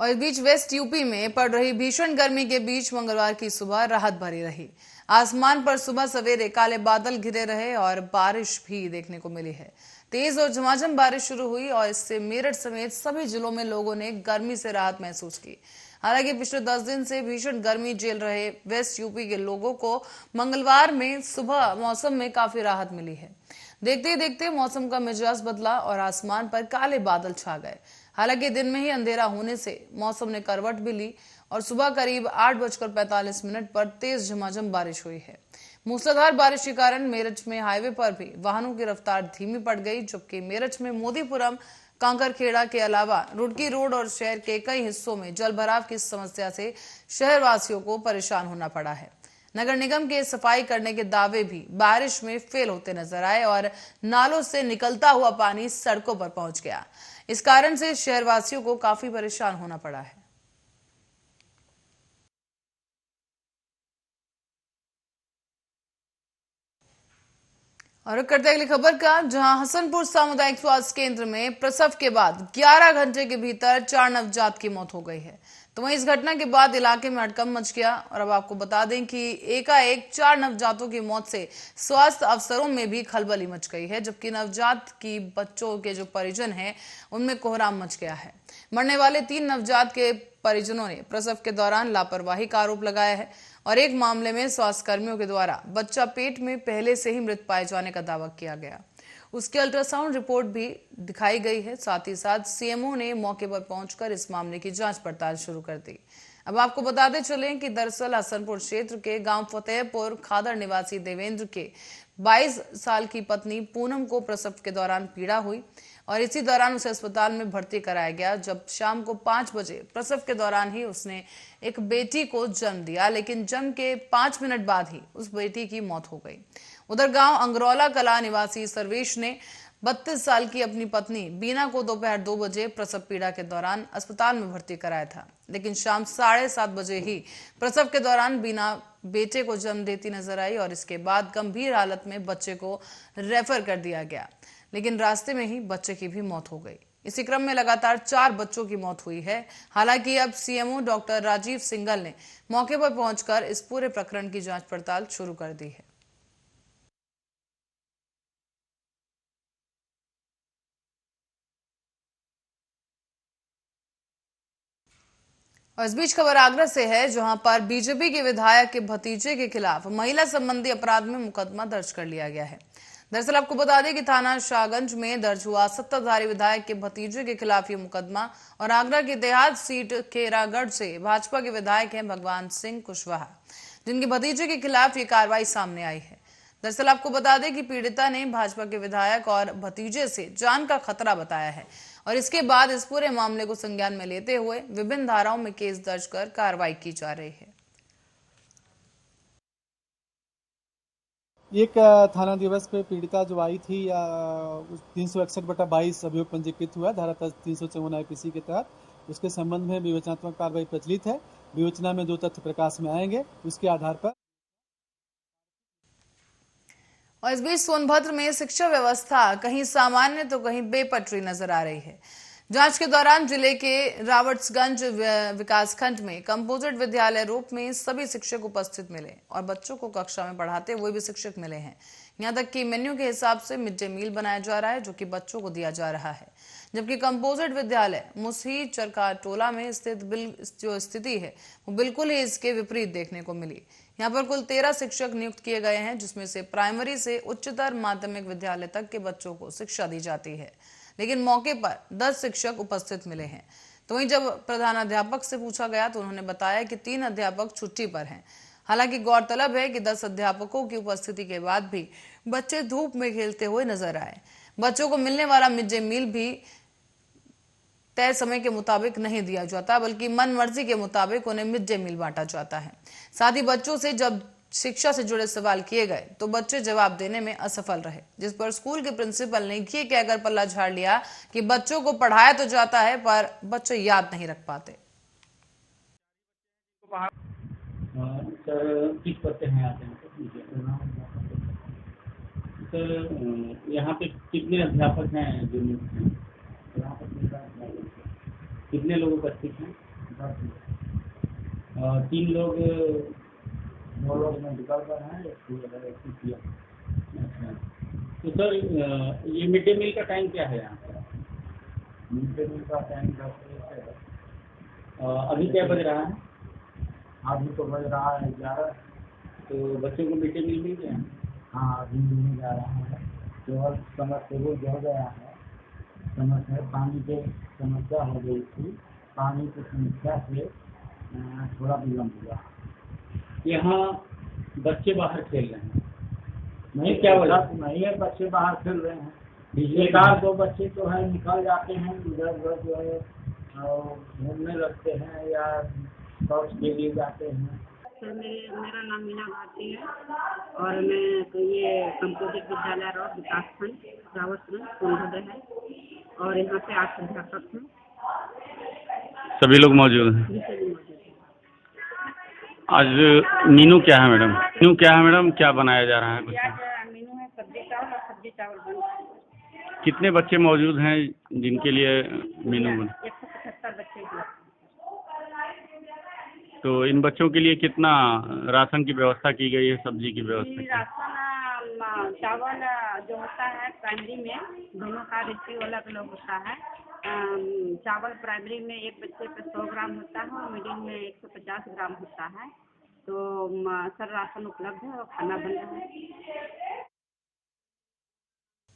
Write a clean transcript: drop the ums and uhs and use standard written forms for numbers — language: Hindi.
और इस बीच वेस्ट यूपी में पड़ रही भीषण गर्मी के बीच मंगलवार की सुबह राहत भरी रही। आसमान पर सुबह सवेरे काले बादल घिरे रहे और बारिश भी देखने को मिली है। तेज और झमाझम बारिश शुरू हुई और इससे मेरठ समेत सभी जिलों में लोगों ने गर्मी से राहत महसूस की। हालांकि पिछले 10 दिन से भीषण गर्मी झेल रहे वेस्ट यूपी के लोगों को मंगलवार में सुबह मौसम में काफी राहत मिली है। देखते ही देखते मौसम का मिजाज बदला और आसमान पर काले बादल छा गए। हालांकि दिन में ही अंधेरा होने से मौसम ने करवट भी ली और सुबह करीब 8:45 पर तेज झमाझम बारिश हुई है। मूसलाधार बारिश के कारण मेरठ में हाईवे पर भी वाहनों की रफ्तार धीमी पड़ गई, जबकि मेरठ में मोदीपुरम कांकरखेड़ा के अलावा रुड़की रोड और शहर के कई हिस्सों में जलभराव की समस्या से शहरवासियों को परेशान होना पड़ा है। नगर निगम के सफाई करने के दावे भी बारिश में फेल होते नजर आए और नालों से निकलता हुआ पानी सड़कों पर पहुंच गया। इस कारण से शहरवासियों को काफी परेशान होना पड़ा है। और करते अगली खबर का, जहां हसनपुर सामुदायिक स्वास्थ्य केंद्र में प्रसव के बाद 11 घंटे के भीतर 4 नवजात की मौत हो गई है। तो वहीं इस घटना के बाद इलाके में हड़कंप मच गया। और अब आपको बता दें कि एकाएक 4 नवजातों की मौत से स्वास्थ्य अफसरों में भी खलबली मच गई है, जबकि नवजात की बच्चों के जो परिजन हैं उनमें कोहराम मच गया है। मरने वाले 3 नवजात के परिजनों ने प्रसव के दौरान लापरवाही का आरोप लगाया है और एक मामले में स्वास्थ्य कर्मियों के द्वारा बच्चा पेट में पहले से ही मृत पाए जाने का दावा किया गया। उसकी अल्ट्रासाउंड रिपोर्ट भी दिखाई गई है। साथ ही साथ सीएमओ ने मौके पर पहुंचकर इस मामले की जांच पड़ताल शुरू कर दी। अब आपको बताते चलें कि दरअसल हसनपुर क्षेत्र के गांव फतेहपुर खादर निवासी देवेंद्र के 22 साल की पत्नी पूनम को प्रसव के दौरान पीड़ा हुई और इसी दौरान उसे अस्पताल में भर्ती कराया गया। जब शाम को 5 बजे प्रसव के दौरान ही उसने एक बेटी को जन्म दिया, लेकिन जन्म के 5 मिनट बाद ही उस बेटी की मौत हो गई। उधर गांव अंगरौला कला निवासी सर्वेश ने 32 साल की अपनी पत्नी बीना को दोपहर 2 बजे प्रसव पीड़ा के दौरान अस्पताल में भर्ती कराया था, लेकिन शाम 7:30 बजे ही प्रसव के दौरान बीना बेटे को जन्म देती नजर आई और इसके बाद गंभीर हालत में बच्चे को रेफर कर दिया गया, लेकिन रास्ते में ही बच्चे की भी मौत हो गई। इसी क्रम में लगातार 4 बच्चों की मौत हुई है। हालांकि अब सीएमओ डॉक्टर राजीव सिंघल ने मौके पर पहुंचकर इस पूरे प्रकरण की जांच पड़ताल शुरू कर दी है। और इस बीच खबर आगरा से है, जहां पर बीजेपी के विधायक के भतीजे के खिलाफ महिला संबंधी अपराध में मुकदमा दर्ज कर लिया गया है। दरअसल आपको बता दें कि थाना शाहगंज में दर्ज हुआ सत्ताधारी विधायक के भतीजे के खिलाफ ये मुकदमा और आगरा की देहात सीट खेरागढ़ से भाजपा के विधायक हैं भगवान सिंह कुशवाहा, जिनके भतीजे के खिलाफ ये कार्रवाई सामने आई है। दरअसल आपको बता दें कि पीड़िता ने भाजपा के विधायक और भतीजे से जान का खतरा बताया है और इसके बाद इस पूरे मामले को संज्ञान में लेते हुए विभिन्न धाराओं में केस दर्ज कर कार्रवाई की जा रही है। एक थाना दिवस पे पीड़िता जो आई थी, 361/22 अभियोग पंजीकृत हुआ धारा 354 आईपीसी के तहत। उसके संबंध में विवेचनात्मक कार्रवाई प्रचलित है। विवेचना में जो तथ्य प्रकाश में आएंगे उसके आधार पर। और इस बीच सोनभद्र में शिक्षा व्यवस्था कहीं सामान्य तो कहीं बेपटरी नजर आ रही है। जांच के दौरान जिले के रावर्ट्सगंज विकासखंड में कंपोजिट विद्यालय रूप में सभी शिक्षक उपस्थित मिले और बच्चों को कक्षा में पढ़ाते हुए भी शिक्षक मिले हैं। यहां तक कि मेन्यू के हिसाब से मिड डे मील बनाया जा रहा है, जो कि बच्चों को दिया जा रहा है। जबकि कंपोजिट विद्यालय मुसही चरखा टोला में स्थित जो स्थिति है वो बिल्कुल ही इसके विपरीत देखने को मिली। यहाँ पर कुल 13 शिक्षक नियुक्त किए गए हैं, जिसमें से प्राइमरी से उच्चतर माध्यमिक विद्यालय तक के बच्चों को शिक्षा दी जाती है, लेकिन मौके पर 10 शिक्षक उपस्थित मिले हैं। तो वहीं जब प्रधानाध्यापक से पूछा गया तो उन्होंने बताया कि 3 अध्यापक छुट्टी पर हैं। हालांकि गौरतलब है कि 10 अध्यापकों की उपस्थिति के बाद भी बच्चे धूप में खेलते हुए नजर आए। बच्चों को मिलने वाला मिड डे मील भी तय समय के मुताबिक नहीं दिया जाता, बल्कि मन मर्जी के मुताबिक उन्हें मिड डे मील बांटा जाता है। साथ ही बच्चों से जब शिक्षा से जुड़े सवाल किए गए तो बच्चे जवाब देने में असफल रहे, जिस पर स्कूल के प्रिंसिपल ने ये कहकर पल्ला झाड़ लिया कि बच्चों को पढ़ाया तो जाता है पर बच्चे याद नहीं रख पाते। सर किस पते हैं आते हैं सर, यहाँ पे कितने अध्यापक हैं जो नियुक्त हैं? यहाँ पर कितने लोग उपस्थित हैं? तीन लोग 2 लोग मेडिकल पर हैं, एक CPM। अच्छा। तो सर ये मिड डे मील का टाइम क्या है यहाँ पर? मिड डे मील का टाइम 10 बजे से है। अभी क्या बज रहा है? अभी तो बज रहा है 11। तो बच्चों को मिड डे मील मिल गया? हाँ, अभी मिलने जा रहा है। केवल समरसेबल जो हो गया है, समस्या पानी की समस्या हो गई थी। पानी की समस्या से थोड़ा विलम्ब हुआ। यहाँ बच्चे बाहर खेल रहे हैं, नहीं, क्या क्या वजह? वजह नहीं है, बच्चे बाहर खेल रहे हैं। बिजली एक आध 2 बच्चे तो है निकल जाते हैं इधर उधर जो है, घूमने लगते हैं या शौच के लिए जाते हैं। सर मेरा नाम मीना भारती है और मैं तो ये कंपोजिट विद्यालय रोड विकासखंड रावतगंज सोनभद्र है और यहाँ पे 8 अध्यापक हैं। सभी लोग मौजूद हैं। जी सभी मौजूद हैं। आज मेनू क्या है मैडम? मेनू क्या है मैडम? क्या बनाया जा रहा है कुछ? आज मेनू है सब्जी चावल और सब्जी चावल बन रहा है। कितने बच्चे मौजूद हैं जिनके लिए मेनू बना? 175 बच्चे उपलब्ध हैं। तो इन बच्चों के लिए कितना राशन की व्यवस्था की गई है, सब्जी की व्यवस्था की? राशन चावल जो होता है प्राइमरी में दोनों का रेशियो अलग अलग होता है। चावल प्राइमरी में एक बच्चे पर 100 ग्राम होता है और मीडियम में 150 ग्राम होता है। तो सर राशन उपलब्ध है और खाना बन रहा है।